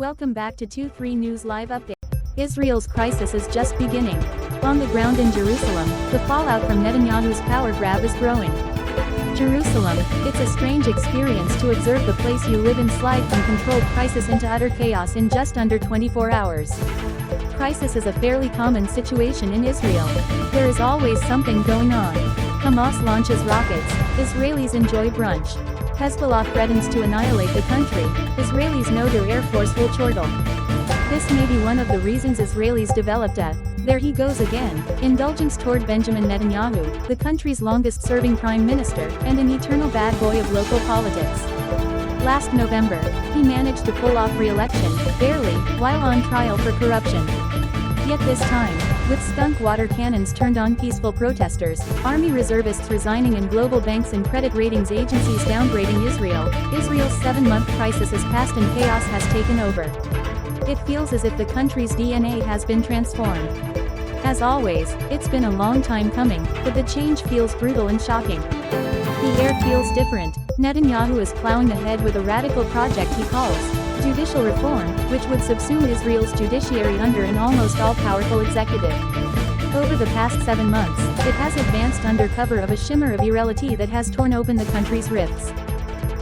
Welcome back to 2-3 News Live Update. Israel's crisis is just beginning. On the ground in Jerusalem, the fallout from Netanyahu's power grab is growing. Jerusalem, it's a strange experience to observe the place you live in slide from controlled crisis into utter chaos in just under 24 hours. Crisis is a fairly common situation in Israel. There is always something going on. Hamas launches rockets, Israelis enjoy brunch. Hezbollah threatens to annihilate the country, Israelis know their air force will chortle. This may be one of the reasons Israelis developed a "there he goes again" indulgence toward Benjamin Netanyahu, the country's longest-serving prime minister, and an eternal bad boy of local politics. Last November, he managed to pull off re-election, barely, while on trial for corruption. Yet this time, with skunk water cannons turned on peaceful protesters, army reservists resigning and global banks and credit ratings agencies downgrading Israel, Israel's 7-month crisis is past and chaos has taken over. It feels as if the country's DNA has been transformed. As always, it's been a long time coming, but the change feels brutal and shocking. The air feels different. Netanyahu is plowing ahead with a radical project he calls judicial reform, which would subsume Israel's judiciary under an almost all-powerful executive. Over the past 7 months, it has advanced under cover of a shimmer of irreality that has torn open the country's rifts.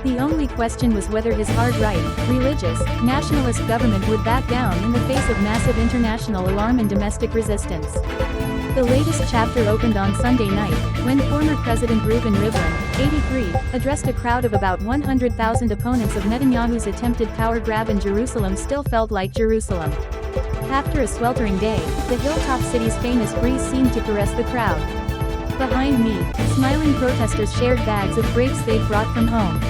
The only question was whether his hard-right, religious, nationalist government would back down in the face of massive international alarm and domestic resistance. The latest chapter opened on Sunday night, when former President Reuven Rivlin, 83, addressed a crowd of about 100,000 opponents of Netanyahu's attempted power grab in Jerusalem still felt like Jerusalem. After a sweltering day, the hilltop city's famous breeze seemed to caress the crowd. Behind me, smiling protesters shared bags of grapes they'd brought from home.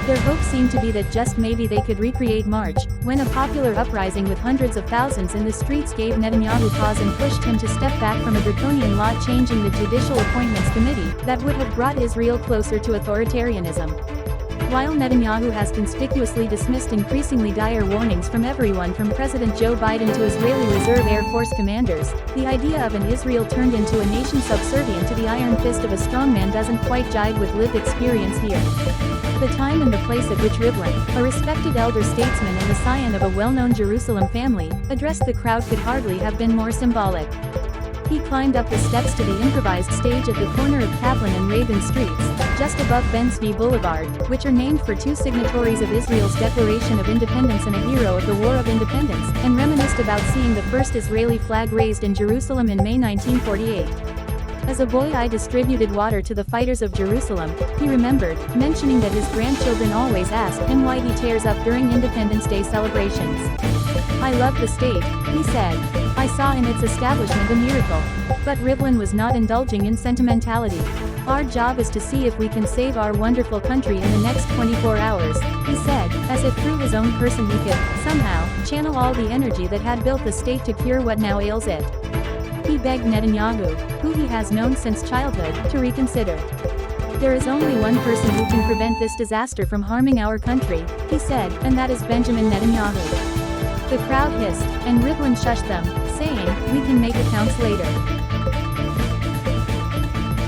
Their hope seemed to be that just maybe they could recreate March, when a popular uprising with hundreds of thousands in the streets gave Netanyahu pause and pushed him to step back from a draconian law changing the Judicial Appointments Committee that would have brought Israel closer to authoritarianism. While Netanyahu has conspicuously dismissed increasingly dire warnings from everyone from President Joe Biden to Israeli Reserve Air Force commanders, the idea of an Israel turned into a nation subservient to the iron fist of a strongman doesn't quite jive with lived experience here. The time and the place at which Rivlin, a respected elder statesman and the scion of a well-known Jerusalem family, addressed the crowd could hardly have been more symbolic. He climbed up the steps to the improvised stage at the corner of Kaplan and Rabin streets, just above Ben Zvi Boulevard, which are named for 2 signatories of Israel's Declaration of Independence and a hero of the War of Independence, and reminisced about seeing the first Israeli flag raised in Jerusalem in May 1948. As a boy I distributed water to the fighters of Jerusalem, he remembered, mentioning that his grandchildren always asked him why he tears up during Independence Day celebrations. I love the state, he said. I saw in its establishment a miracle. But Rivlin was not indulging in sentimentality. Our job is to see if we can save our wonderful country in the next 24 hours, he said, as if through his own person he could, somehow, channel all the energy that had built the state to cure what now ails it. He begged Netanyahu, who he has known since childhood, to reconsider. There is only one person who can prevent this disaster from harming our country, he said, and that is Benjamin Netanyahu. The crowd hissed, and Rivlin shushed them, saying, "We can make accounts later."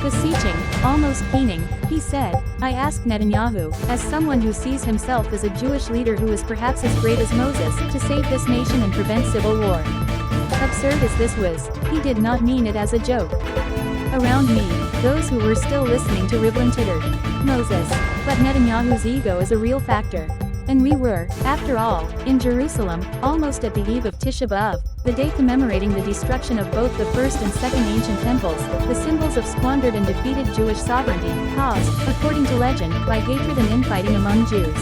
Beseeching, almost keening, he said, "I ask Netanyahu, as someone who sees himself as a Jewish leader who is perhaps as great as Moses, to save this nation and prevent civil war." Absurd as this was, he did not mean it as a joke. Around me, those who were still listening to Rivlin tittered. Moses. But Netanyahu's ego is a real factor. And we were, after all, in Jerusalem, almost at the eve of Tisha B'Av, the day commemorating the destruction of both the first and second ancient temples, the symbols of squandered and defeated Jewish sovereignty, caused, according to legend, by hatred and infighting among Jews.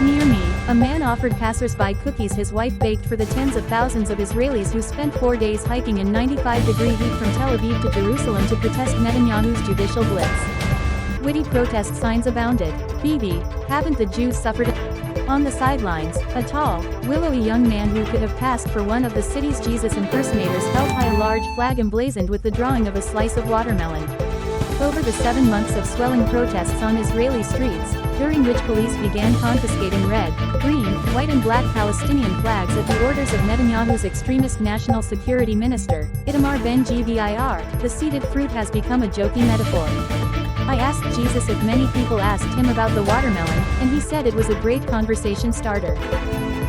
Near me, a man offered passers-by cookies his wife baked for the tens of thousands of Israelis who spent 4 days hiking in 95-degree heat from Tel Aviv to Jerusalem to protest Netanyahu's judicial blitz. Witty protest signs abounded. Bibi, haven't the Jews suffered? On the sidelines, a tall, willowy young man who could have passed for one of the city's Jesus impersonators held high a large flag emblazoned with the drawing of a slice of watermelon. Over the 7 months of swelling protests on Israeli streets, during which police began confiscating red, green, white and black Palestinian flags at the orders of Netanyahu's extremist national security minister, Itamar Ben-Gvir, the seeded fruit has become a jokey metaphor. I asked Jesus if many people asked him about the watermelon, and he said it was a great conversation starter.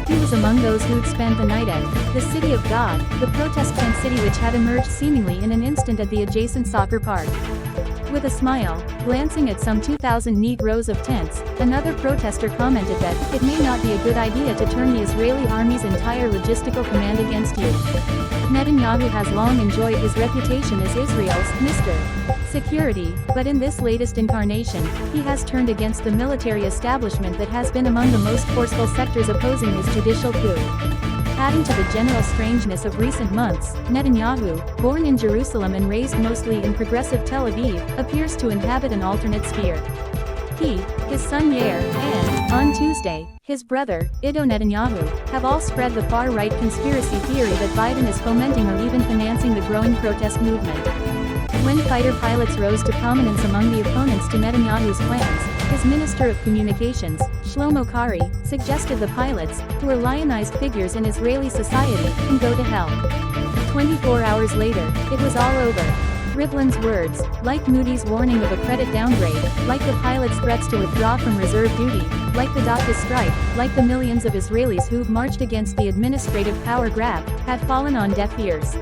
He was among those who'd spent the night at the City of God, the protest tent city which had emerged seemingly in an instant at the adjacent soccer park. With a smile, glancing at some 2,000 neat rows of tents, another protester commented that it may not be a good idea to turn the Israeli army's entire logistical command against you. Netanyahu has long enjoyed his reputation as Israel's Mr. Security, but in this latest incarnation, he has turned against the military establishment that has been among the most forceful sectors opposing his judicial coup. Adding to the general strangeness of recent months, Netanyahu, born in Jerusalem and raised mostly in progressive Tel Aviv, appears to inhabit an alternate sphere. He, his son Yair, and, on Tuesday, his brother, Ido Netanyahu, have all spread the far-right conspiracy theory that Biden is fomenting or even financing the growing protest movement. When fighter pilots rose to prominence among the opponents to Netanyahu's plans, his Minister of Communications, Shlomo Kari, suggested the pilots, who are lionized figures in Israeli society, can go to hell. 24 hours later, it was all over. Rivlin's words, like Moody's warning of a credit downgrade, like the pilots' threats to withdraw from reserve duty, like the DACA strike, like the millions of Israelis who've marched against the administrative power grab, had fallen on deaf ears.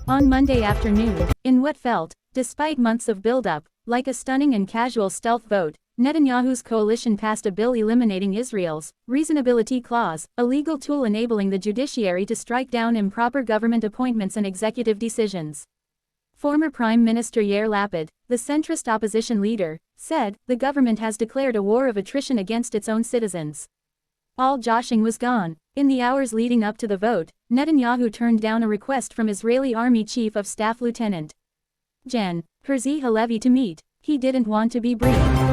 On Monday afternoon, in what felt, despite months of build-up, like a stunning and casual stealth vote, Netanyahu's coalition passed a bill eliminating Israel's reasonability clause, a legal tool enabling the judiciary to strike down improper government appointments and executive decisions. Former Prime Minister Yair Lapid, the centrist opposition leader, said, the government has declared a war of attrition against its own citizens. All joshing was gone. In the hours leading up to the vote, Netanyahu turned down a request from Israeli Army Chief of Staff Lieutenant Gen. Herzi Halevi to meet. He didn't want to be briefed.